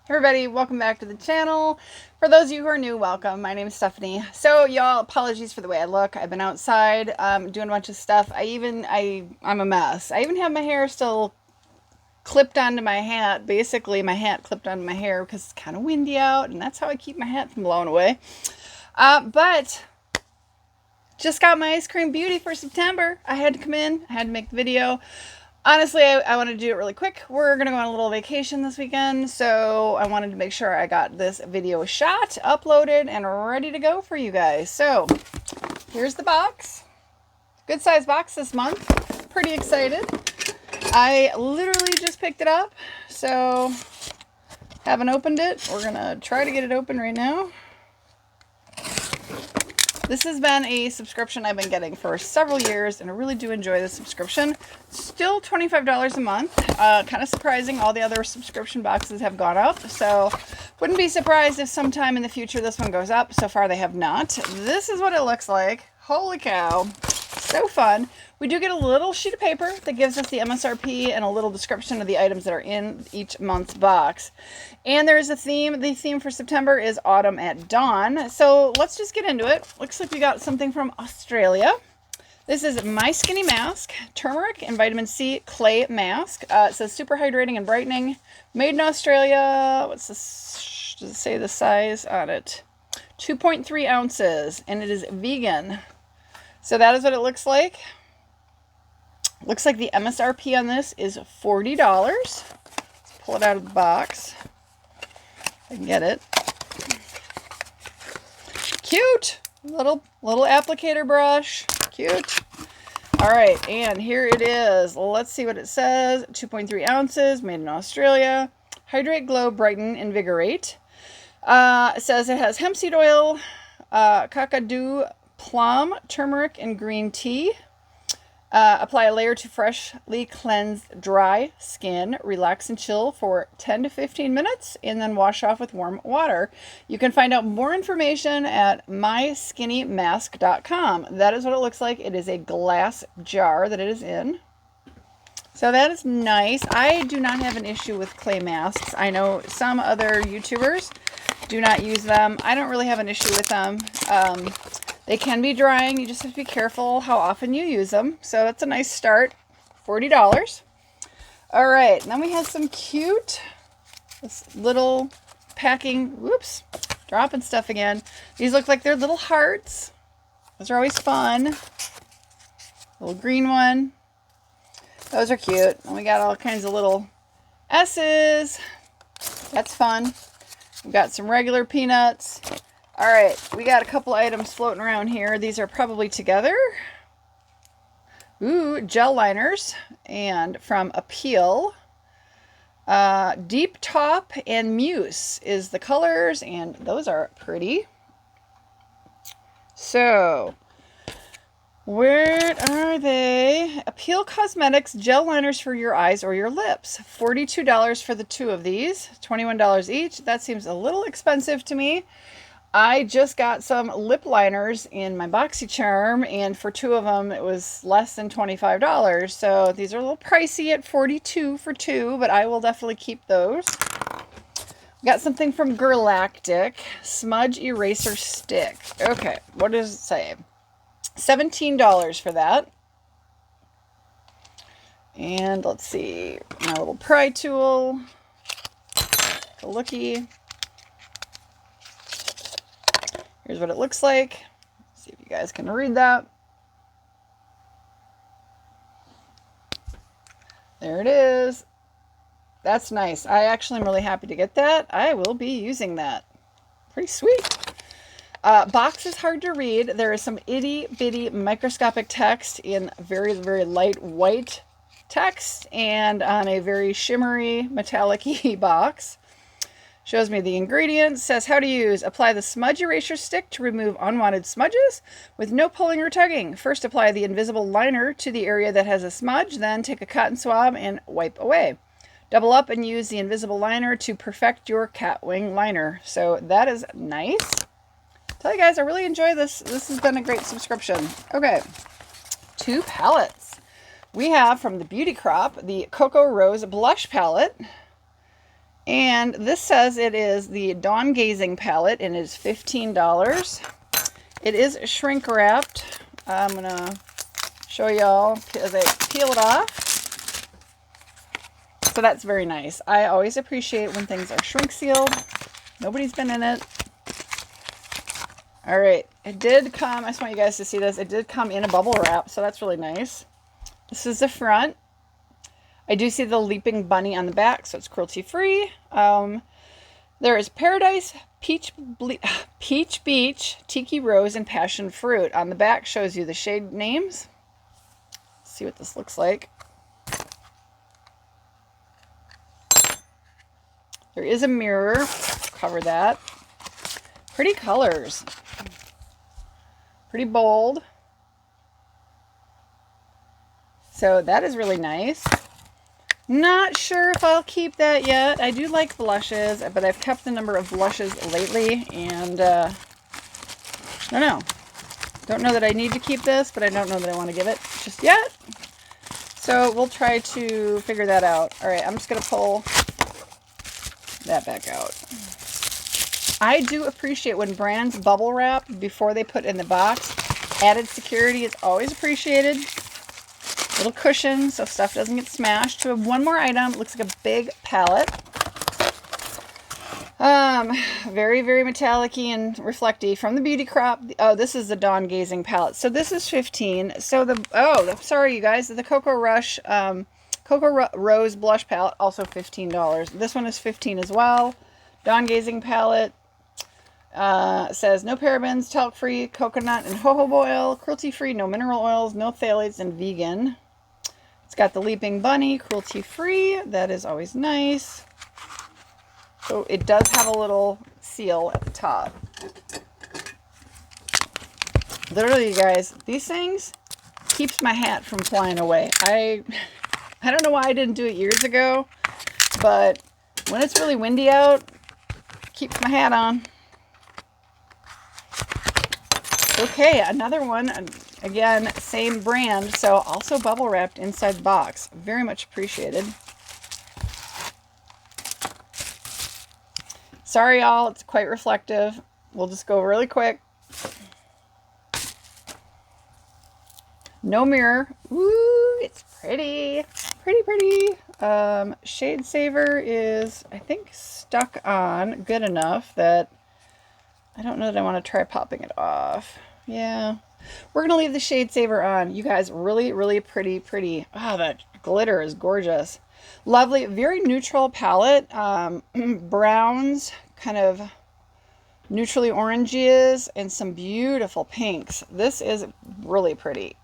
Everybody, welcome back to the channel. For those of you who are new, welcome. My name is Stephanie. So y'all, apologies for the way I look. I've been outside doing a bunch of stuff. I'm a mess. I even have my hair still clipped onto my hat. Basically, my hat clipped onto my hair because it's kind of windy out, and that's how I keep my hat from blowing away. But just got my ice cream beauty for September. I had to come in. I had to make the video. Honestly, I wanted to do it really quick. We're going to go on a little vacation this weekend, so I wanted to make sure I got this video shot, uploaded, and ready to go for you guys. So, here's the box. Good size box this month. Pretty excited. I literally just picked it up, so haven't opened it. We're going to try to get it open right now. This has been a subscription I've been getting for several years, and I really do enjoy the subscription. Still $25 a month. Kind of surprising. All the other subscription boxes have gone up, so wouldn't be surprised if sometime in the future this one goes up. So far they have not. This is what it looks like. Holy cow. So fun. We do get a little sheet of paper that gives us the MSRP and a little description of the items that are in each month's box. And there is a theme. The theme for September is Autumn at Dawn. So let's just get into it. Looks like we got something from Australia. This is My Skinny Mask, Turmeric and Vitamin C Clay Mask. It says super hydrating and brightening. Made in Australia. What's this? Does it say the size on it? 2.3 ounces. And it is vegan. So that is what it looks like. Looks like the MSRP on this is $40. Let's pull it out of the box. I can get it. Cute. Little applicator brush. Cute. All right, and here it is. Let's see what it says. 2.3 ounces, made in Australia. Hydrate, glow, brighten, invigorate. It says it has hemp seed oil, kakadu, plum, turmeric, and green tea. Apply a layer to freshly cleansed dry skin. Relax and chill for 10 to 15 minutes and then wash off with warm water. You can find out more information at myskinnymask.com. That is what it looks like. It is a glass jar that it is in. So that is nice. I do not have an issue with clay masks. I know some other YouTubers do not use them. I don't really have an issue with them. They can be drying. You just have to be careful how often you use them. So that's a nice start. $40. All right. Then we have some cute, this little packing, whoops, dropping stuff again. These look like they're little hearts. Those are always fun. Little green one. Those are cute. And we got all kinds of little S's. That's fun. We've got some regular peanuts. All right, we got a couple items floating around here. These are probably together. Ooh, gel liners. And from Appeal. Deep Top and Muse is the colors, and those are pretty. So, where are they? Appeal Cosmetics gel liners for your eyes or your lips. $42 for the two of these. $21 each. That seems a little expensive to me. I just got some lip liners in my BoxyCharm, and for two of them, it was less than $25. So these are a little pricey at $42 for two, but I will definitely keep those. Got something from Galactic, Smudge Eraser Stick. Okay, what does it say? $17 for that. And let's see, my little pry tool. Take a looky. Here's what it looks like. See if you guys can read that. There it is. That's nice. I actually am really happy to get that. I will be using that. Pretty sweet. Box is hard to read. There is some itty bitty microscopic text in very, very light white text and on a very shimmery metallic-y box. Shows me the ingredients, says how to use. Apply the smudge eraser stick to remove unwanted smudges with no pulling or tugging. First, apply the invisible liner to the area that has a smudge, then take a cotton swab and wipe away. Double up and use the invisible liner to perfect your cat wing liner. So that is nice. Tell you guys, I really enjoy this. This has been a great subscription. Okay, 2 palettes. We have from the Beauty Crop the Coco Rose Blush Palette. And this says it is the Dawn Gazing palette, and it is $15. It is shrink wrapped. I'm going to show y'all as I peel it off. So that's very nice. I always appreciate when things are shrink sealed. Nobody's been in it. All right, it did come, I just want you guys to see this. It did come in a bubble wrap, so that's really nice. This is the front. I do see the leaping bunny on the back, so it's cruelty-free. There is Paradise, Peach Beach, Tiki Rose, and Passion Fruit. On the back shows you the shade names. Let's see what this looks like. There is a mirror. Cover that. Pretty colors. Pretty bold. So that is really nice. Not sure if I'll keep that yet. I do like blushes, but I've kept the number of blushes lately, and I don't know. Don't know that I need to keep this, but I don't know that I want to give it just yet. So we'll try to figure that out. All right, I'm just going to pull that back out. I do appreciate when brands bubble wrap before they put in the box. Added security is always appreciated. Little cushion so stuff doesn't get smashed. So we have one more item. It looks like a big palette. Very, very metallic-y and reflecty from the Beauty Crop. Oh, this is the Dawn Gazing palette. So this is $15. So sorry you guys, the Coco Rose blush palette, also $15. This one is $15 as well. Dawn Gazing palette. Says no parabens, talc-free, coconut and jojoba oil, cruelty-free, no mineral oils, no phthalates, and vegan. It's got the leaping bunny, cruelty-free. That is always nice. So it does have a little seal at the top. Literally, you guys, these things keeps my hat from flying away. I don't know why I didn't do it years ago, but when it's really windy out, keeps my hat on. Okay, another one, again, same brand, so also bubble wrapped inside the box. Very much appreciated. Sorry, y'all, it's quite reflective. We'll just go really quick. No mirror. Ooh, it's pretty. Pretty, pretty. Shade Saver is, I think, stuck on good enough that I don't know that I want to try popping it off. Yeah. We're going to leave the Shade Saver on. You guys, really, really pretty, pretty. Oh, that glitter is gorgeous. Lovely, very neutral palette. Browns, kind of neutrally oranges, and some beautiful pinks. This is really pretty.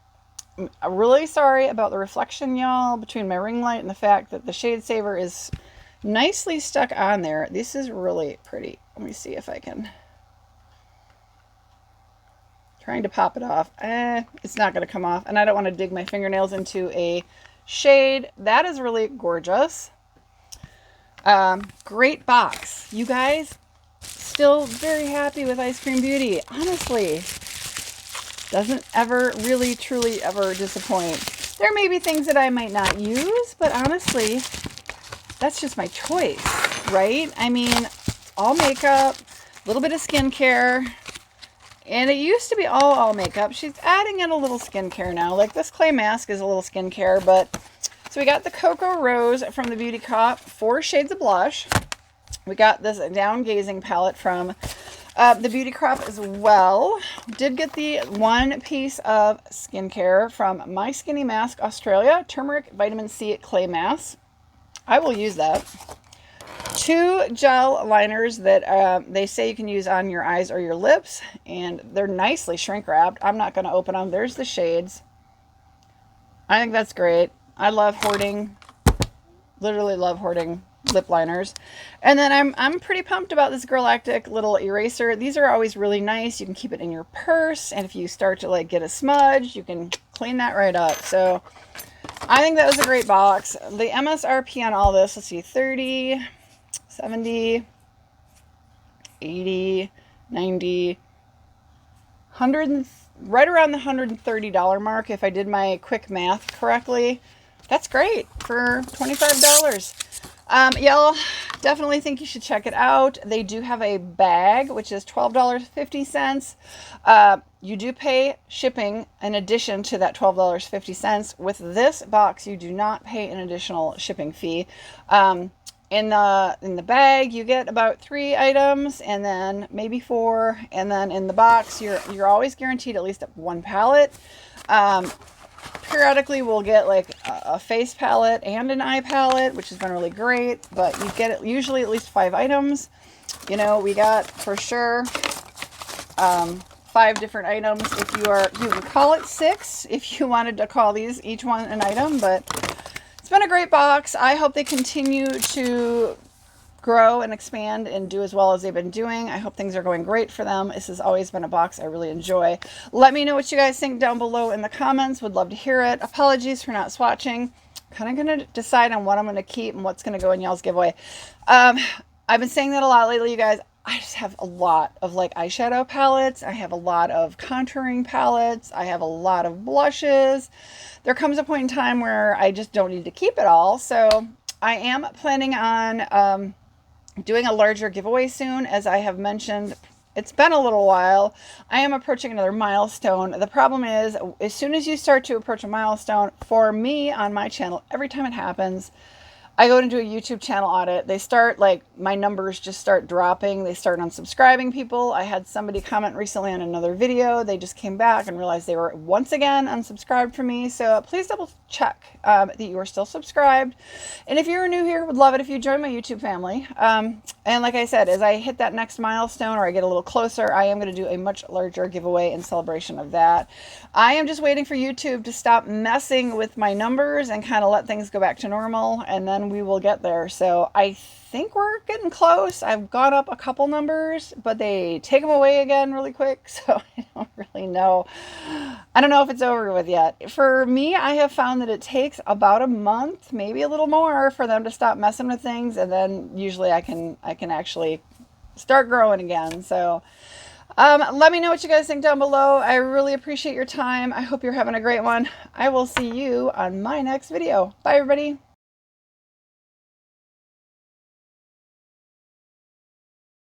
I'm really sorry about the reflection, y'all, between my ring light and the fact that the Shade Saver is nicely stuck on there. This is really pretty. Let me see if I can... Trying to pop it off. It's not going to come off. And I don't want to dig my fingernails into a shade. That is really gorgeous. Great box. You guys, still very happy with Eyescream Beauty. Honestly. Doesn't ever really, truly ever disappoint. There may be things that I might not use, but honestly, that's just my choice, right? I mean, all makeup, a little bit of skincare. And it used to be all makeup. She's adding in a little skincare now. Like this clay mask is a little skincare, but... So we got the Coco Rose from the Beauty Crop, 4 shades of blush. We got this Down Gazing palette from the Beauty Crop as well. Did get the one piece of skincare from My Skinny Mask Australia, Turmeric Vitamin C Clay Mask. I will use that. 2 gel liners that they say you can use on your eyes or your lips, and they're nicely shrink wrapped. I'm not going to open them. There's the shades. I think that's great. I love hoarding, literally love hoarding lip liners. And then I'm pretty pumped about this Galactic little eraser. These are always really nice. You can keep it in your purse, and if you start to like get a smudge, you can clean that right up. So I think that was a great box. The MSRP on all this, let's see, 30, 70, 80, 90, 100, right around the $130 mark if I did my quick math correctly. That's great for $25. Y'all, definitely think you should check it out. They do have a bag, which is $12.50. You do pay shipping in addition to that $12.50. With this box, you do not pay an additional shipping fee. In the bag, you get about 3 items, and then maybe 4, and then in the box, you're always guaranteed at least 1 palette. Periodically, we'll get like a face palette and an eye palette, which has been really great. But you get usually at least 5 items. You know, we got for sure 5 different items. If you can call it 6 if you wanted to call these each one an item, but it's been a great box. I hope they continue to grow and expand and do as well as they've been doing. I hope things are going great for them. This has always been a box I really enjoy. Let me know what you guys think down below in the comments. Would love to hear it. Apologies for not swatching. Kind of going to decide on what I'm going to keep and what's going to go in y'all's giveaway. I've been saying that a lot lately, you guys. I just have a lot of like eyeshadow palettes. I have a lot of contouring palettes. I have a lot of blushes. There comes a point in time where I just don't need to keep it all. So I am planning on doing a larger giveaway soon. As I have mentioned, it's been a little while. I am approaching another milestone. The problem is, as soon as you start to approach a milestone, for me on my channel, every time it happens, I go to do a YouTube channel audit. They start, like, my numbers just start dropping. They start unsubscribing people. I had somebody comment recently on another video. They just came back and realized they were once again unsubscribed from me. So please double check that you are still subscribed. And if you're new here, would love it if you join my YouTube family. And like I said, as I hit that next milestone or I get a little closer, I am going to do a much larger giveaway in celebration of that. I am just waiting for YouTube to stop messing with my numbers and kind of let things go back to normal, and then we will get there. So I think we're getting close. I've gone up a couple numbers, but they take them away again really quick. So I don't really know. I don't know if it's over with yet. For me, I have found that it takes about a month, maybe a little more, for them to stop messing with things. And then usually I can actually start growing again. So let me know what you guys think down below. I really appreciate your time. I hope you're having a great one. I will see you on my next video. Bye, everybody.